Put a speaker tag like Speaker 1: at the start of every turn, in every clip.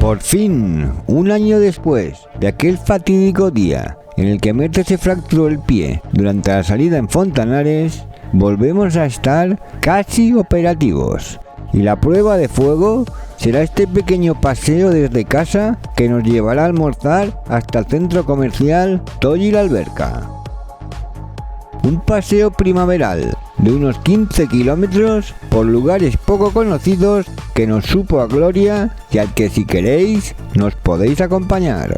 Speaker 1: Por fin, un año después de aquel fatídico día en el que Merche se fracturó el pie durante la salida en Fontanares, volvemos a estar casi operativos. Y la prueba de fuego será este pequeño paseo desde casa que nos llevará a almorzar hasta el centro comercial Toy La Alberca. Un paseo primaveral de unos 15 kilómetros por lugares poco conocidos que nos supo a gloria y al que, si queréis, nos podéis acompañar.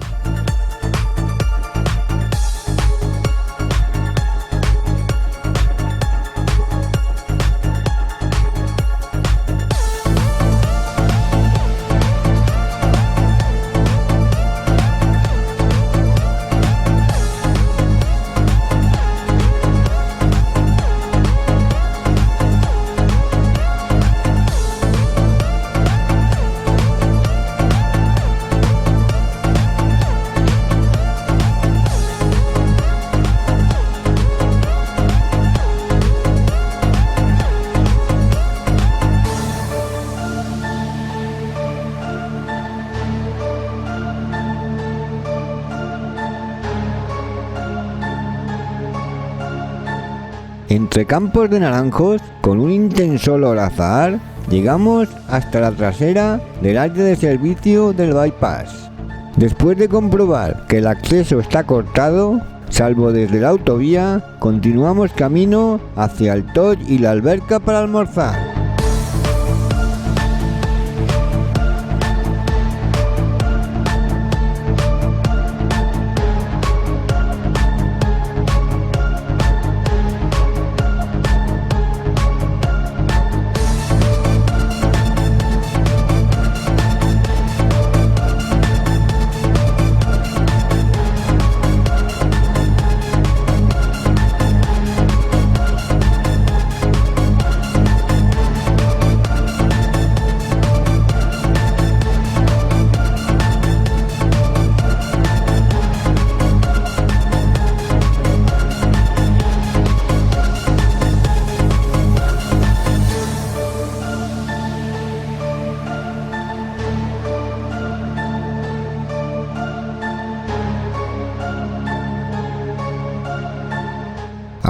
Speaker 1: Entre campos de naranjos, con un intenso olor a azahar, llegamos hasta la trasera del área de servicio del bypass. Después de comprobar que el acceso está cortado, salvo desde la autovía, continuamos camino hacia el Toy y la Alberca para almorzar.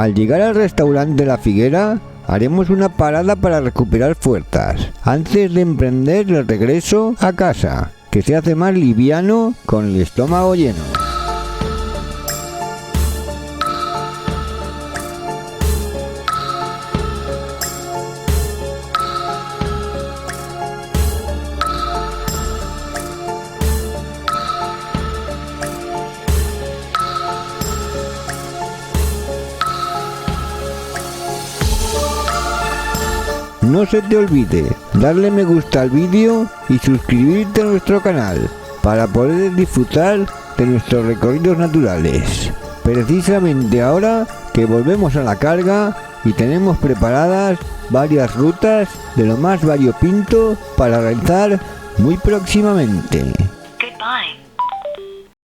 Speaker 1: Al llegar al restaurante La Figuera, haremos una parada para recuperar fuerzas, antes de emprender el regreso a casa, que se hace más liviano con el estómago lleno. No se te olvide darle me gusta al vídeo y suscribirte a nuestro canal para poder disfrutar de nuestros recorridos naturales. Precisamente ahora que volvemos a la carga y tenemos preparadas varias rutas de lo más variopinto para realizar muy próximamente.
Speaker 2: Goodbye.